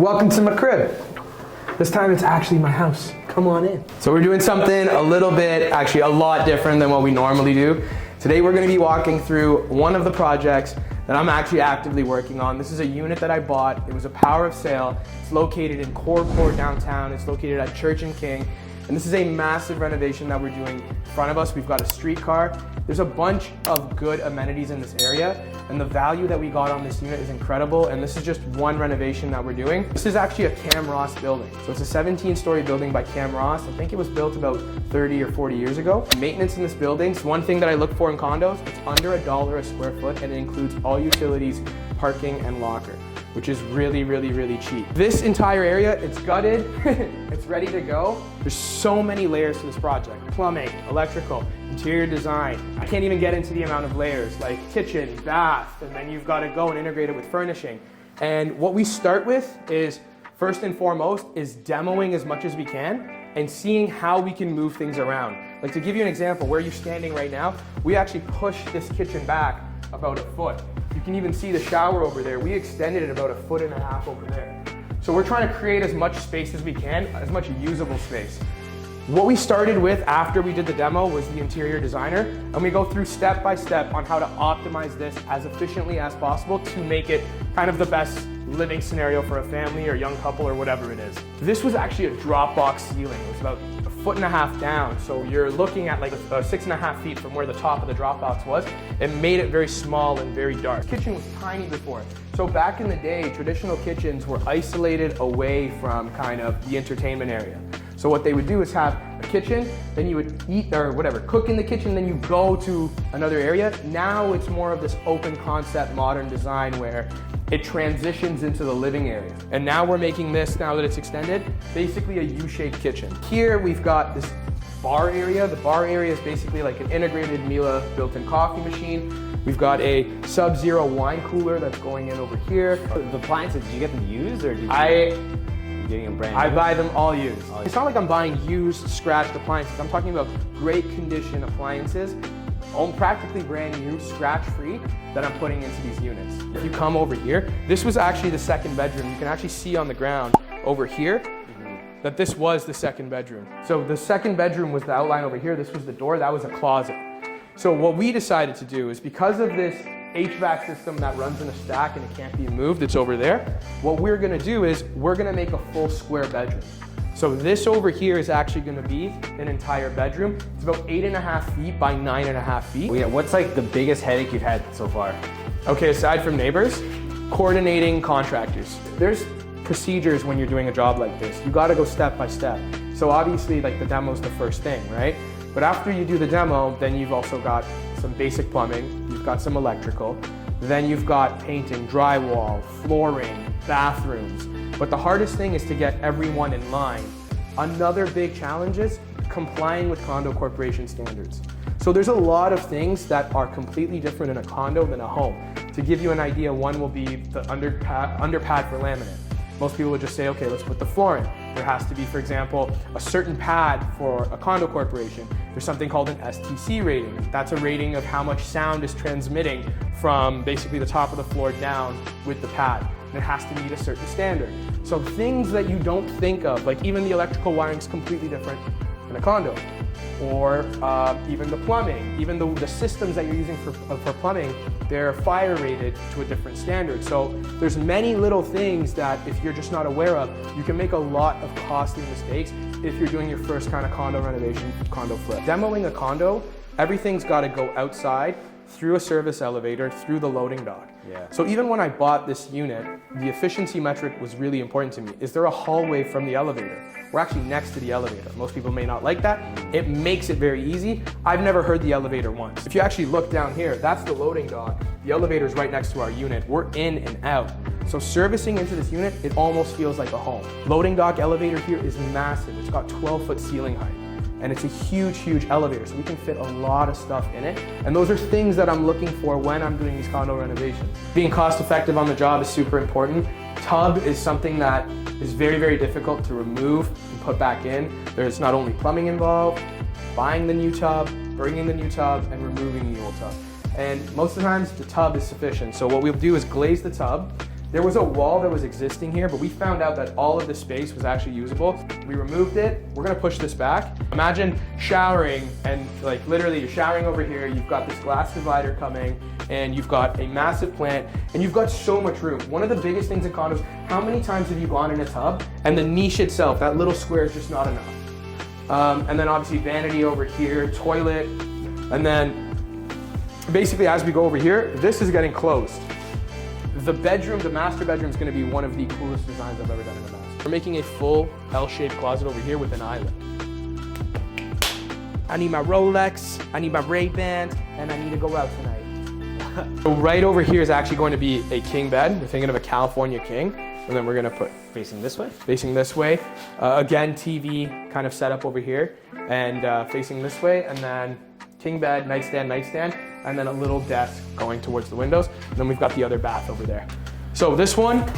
Welcome to my crib. This time it's actually my house. Come on in. So we're doing something a little bit, actually a lot different than what we normally do. Today we're going to be walking through one of the projects that I'm actually actively working on. This is a unit that I bought. It was a power of sale. It's located in Core downtown. It's located at Church and King. And this is a massive renovation that we're doing. In front of us, we've got a streetcar. There's a bunch of good amenities in this area, and the value that we got on this unit is incredible, and this is just one renovation that we're doing. This is actually a Cam Ross building. So it's a 17-story building by Cam Ross. I think it was built about 30 or 40 years ago. Maintenance in this building, so one thing that I look for in condos, it's under $1 a square foot, and it includes all utilities, parking, and locker, which is really, really, really cheap. This entire area, it's gutted, it's ready to go. There's so many layers to this project. Plumbing, electrical, interior design. I can't even get into the amount of layers, like kitchen, bath, and then you've got to go and integrate it with furnishing. And what we start with is, first and foremost, is demoing as much as we can and seeing how we can move things around. Like, to give you an example, where you're standing right now, we actually pushed this kitchen back about a foot. You can even see the shower over there. We extended it about 1.5 foot over there. So we're trying to create as much space as we can, as much usable space. What we started with after we did the demo was the interior designer, and we go through step by step on how to optimize this as efficiently as possible to make it kind of the best living scenario for a family or young couple or whatever it is. This was actually a drop box ceiling. It was about 1.5 foot down, so you're looking at like 6.5 feet from where the top of the drop box was. It made it very small and very dark. The kitchen was tiny before. So back in the day, traditional kitchens were isolated away from kind of the entertainment area. So what they would do is have a kitchen, then you would eat or whatever, cook in the kitchen, then you go to another area. Now it's more of this open concept modern design where it transitions into the living area. And now we're making this, now that it's extended, basically a U-shaped kitchen. Here we've got this bar area. The bar area is basically like an integrated Miele built-in coffee machine. We've got a Sub-Zero wine cooler that's going in over here. The appliances, did you get them used or did you? Getting them brand new? I buy them all used. It's not like I'm buying used, scratched appliances. I'm talking about great condition appliances, all practically brand new, scratch-free, that I'm putting into these units. If you come over here, this was actually the second bedroom. You can actually see on the ground over here that this was the second bedroom. So the second bedroom was the outline over here. This was the door, that was a closet. So what we decided to do is, because of this HVAC system that runs in a stack and it can't be moved, it's over there. What we're gonna do is we're gonna make a full square bedroom. So this over here is actually gonna be an entire bedroom. It's about 8.5 feet by 9.5 feet. Yeah, what's like the biggest headache you've had so far? Okay, aside from neighbors, coordinating contractors. There's procedures when you're doing a job like this. You gotta go step by step. So obviously, like, the demo's the first thing, right? But after you do the demo, then you've also got some basic plumbing, you've got some electrical, then you've got painting, drywall, flooring, bathrooms. But the hardest thing is to get everyone in line. Another big challenge is complying with condo corporation standards. So there's a lot of things that are completely different in a condo than a home. To give you an idea, one will be the underpad for laminate. Most people would just say, okay, let's put the floor in. There has to be, for example, a certain pad for a condo corporation. There's something called an STC rating. That's a rating of how much sound is transmitting from basically the top of the floor down with the pad. And it has to meet a certain standard. So things that you don't think of, like even the electrical wiring is completely different in a condo. Or even the plumbing, even the systems that you're using for plumbing, they're fire rated to a different standard. So there's many little things that if you're just not aware of, you can make a lot of costly mistakes if you're doing your first kind of condo renovation, condo flip. Demoing a condo, everything's got to go outside, through a service elevator, through the loading dock. Yeah. So even when I bought this unit, the efficiency metric was really important to me. Is there a hallway from the elevator? We're actually next to the elevator. Most people may not like that. It makes it very easy. I've never heard the elevator once. If you actually look down here, that's the loading dock. The elevator is right next to our unit. We're in and out. So servicing into this unit, it almost feels like a home. Loading dock elevator here is massive. It's got 12-foot ceiling height. And it's a huge, huge elevator, so we can fit a lot of stuff in it. And those are things that I'm looking for when I'm doing these condo renovations. Being cost effective on the job is super important. Tub is something that is very, very difficult to remove and put back in. There's not only plumbing involved, buying the new tub, bringing the new tub, and removing the old tub. And most of the times, the tub is sufficient. So what we'll do is glaze the tub, There was a wall that was existing here, but we found out that all of the space was actually usable. We removed it. We're gonna push this back. Imagine showering and like literally you're showering over here, you've got this glass divider coming and you've got a massive plant and you've got so much room. One of the biggest things in condos, how many times have you gone in a tub and the niche itself, that little square is just not enough. And then obviously vanity over here, toilet, and then basically as we go over here, this is getting closed. The bedroom, the master bedroom is gonna be one of the coolest designs I've ever done in the master. We're making a full L-shaped closet over here with an island. I need my Rolex, I need my Ray-Ban, and I need to go out tonight. So right over here is actually going to be a king bed. We're thinking of a California king. And then we're gonna put Facing this way? Facing this way. Again, TV kind of set up over here and facing this way. And then king bed, nightstand, and then a little desk going towards the windows. And then we've got the other bath over there. So this one,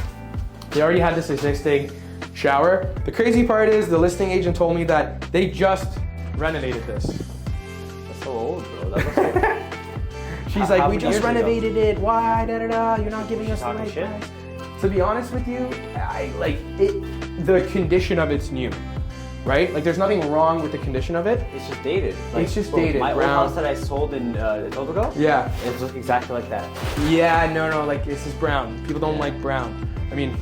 they already had this existing shower. The crazy part is the listing agent told me that they just renovated this. That's so old, bro. That looks like... She's like, we just renovated it. Why? Da da da. You're not giving us the right price. To be honest with you, I like it. The condition of it's new, right? Like, there's nothing wrong with the condition of it. It's just dated. Like, it's just dated. My old house that I sold in Etobicoke. Yeah. It looks exactly like that. Yeah. No. Like, this is brown. People don't like brown. I mean,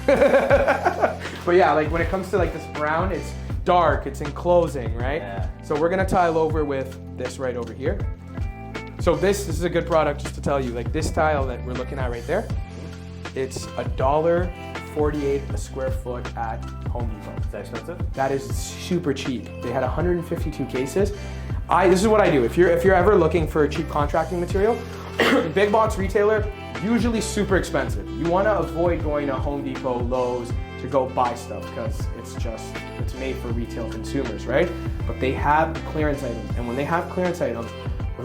but yeah, like when it comes to like this brown, it's dark. It's enclosing, right? Yeah. So we're gonna tile over with this right over here. So this is a good product just to tell you, like this tile that we're looking at right there, it's $1.48 a square foot at Home Depot. Is that expensive? That is super cheap. They had 152 cases. This is what I do. If you're ever looking for cheap contracting material, big box retailer, usually super expensive. You wanna avoid going to Home Depot, Lowe's to go buy stuff because it's made for retail consumers, right? But they have clearance items, and when they have clearance items,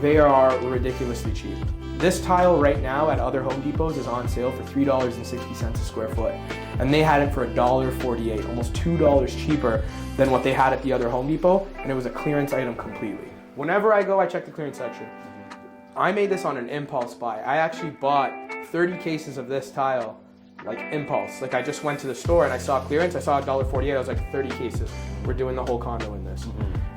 they are ridiculously cheap. This tile right now at other Home Depots is on sale for $3.60 a square foot. And they had it for $1.48, almost $2 cheaper than what they had at the other Home Depot, and it was a clearance item completely. Whenever I go, I check the clearance section. I made this on an impulse buy. I actually bought 30 cases of this tile, like impulse. Like I just went to the store and I saw clearance, I saw $1.48, I was like 30 cases. We're doing the whole condo in this.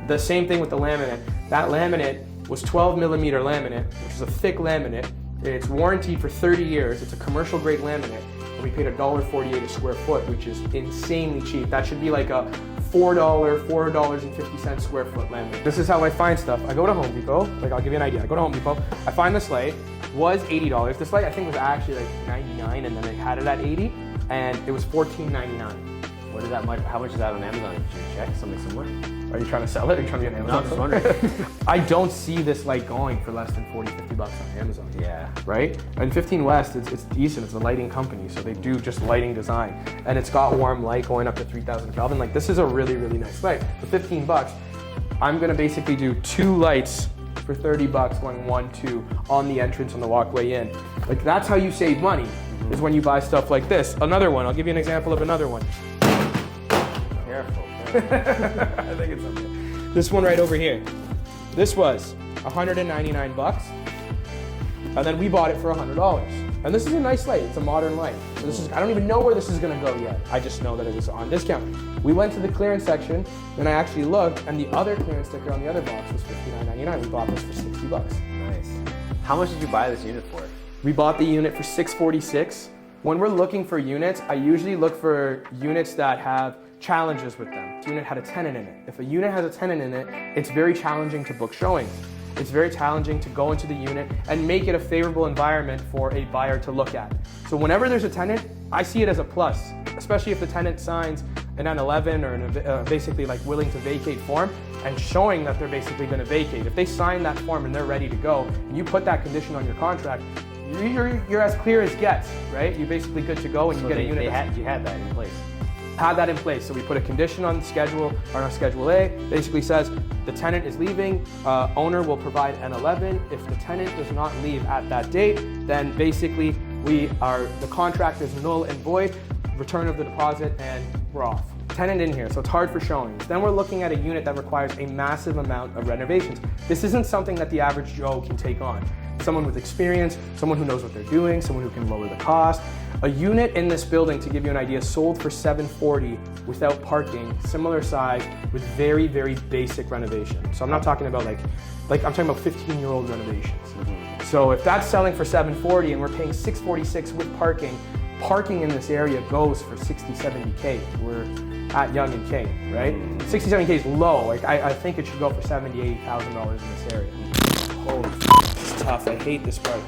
The same thing with the laminate. That laminate was 12 millimeter laminate, which is a thick laminate. It's warranted for 30 years. It's a commercial grade laminate. And we paid $1.48 a square foot, which is insanely cheap. That should be like a $4.50 square foot laminate. This is how I find stuff. I go to Home Depot, like I'll give you an idea. I go to Home Depot, I find this light, was $80. This light I think was actually like $99 and then they had it at $80 and it was $14.99. What is that much? How much is that on Amazon? Did you check something similar? Are you trying to sell it? Are you trying to get an Amazon? No, I'm just wondering. I don't see this light going for less than $40-50 on Amazon. Yeah. Right? And 15 West, it's decent. It's a lighting company, so they do just lighting design. And it's got warm light going up to 3000 Kelvin. Like this is a really, really nice light. For 15 bucks, I'm gonna basically do 2 lights for 30 bucks going 1, 2 on the entrance on the walkway in. Like that's how you save money, is when you buy stuff like this. Another one, I'll give you an example of another one. Careful. I think it's okay. This one right over here. This was 199 bucks, and then we bought it for $100. And this is a nice light. It's a modern light. So this is, I don't even know where this is gonna go yet. I just know that it was on discount. We went to the clearance section, and I actually looked, and the other clearance sticker on the other box was $59.99. We bought this for 60 bucks. Nice. How much did you buy this unit for? We bought the unit for $646. When we're looking for units, I usually look for units that have challenges with them. This unit had a tenant in it. If a unit has a tenant in it, it's very challenging to book showings. It's very challenging to go into the unit and make it a favorable environment for a buyer to look at. So whenever there's a tenant, I see it as a plus, especially if the tenant signs an N11 or basically like willing to vacate form and showing that they're basically going to vacate. If they sign that form and they're ready to go, and you put that condition on your contract, you're as clear as gets, right? You're basically good to go, and you get a unit. You had that in place. Had that in place. So we put a condition on the schedule, or on Schedule A, basically says the tenant is leaving, owner will provide N11. If the tenant does not leave at that date, then basically the contract is null and void, return of the deposit, and we're off. Tenant in here, so it's hard for showings. Then we're looking at a unit that requires a massive amount of renovations. This isn't something that the average Joe can take on. someone with experience, someone who knows what they're doing, someone who can lower the cost. A unit in this building, to give you an idea, sold for $740 without parking, similar size, with very, very basic renovation. So I'm not talking about like I'm talking about 15-year-old renovations. So if that's selling for $740 and we're paying $646 with parking, parking in this area goes for 60, 70K. We're at Yonge and King, right? 60, 70K is low. Like I think it should go for $70,000, $80,000 in this area. Holy f***, it's tough. I hate this part.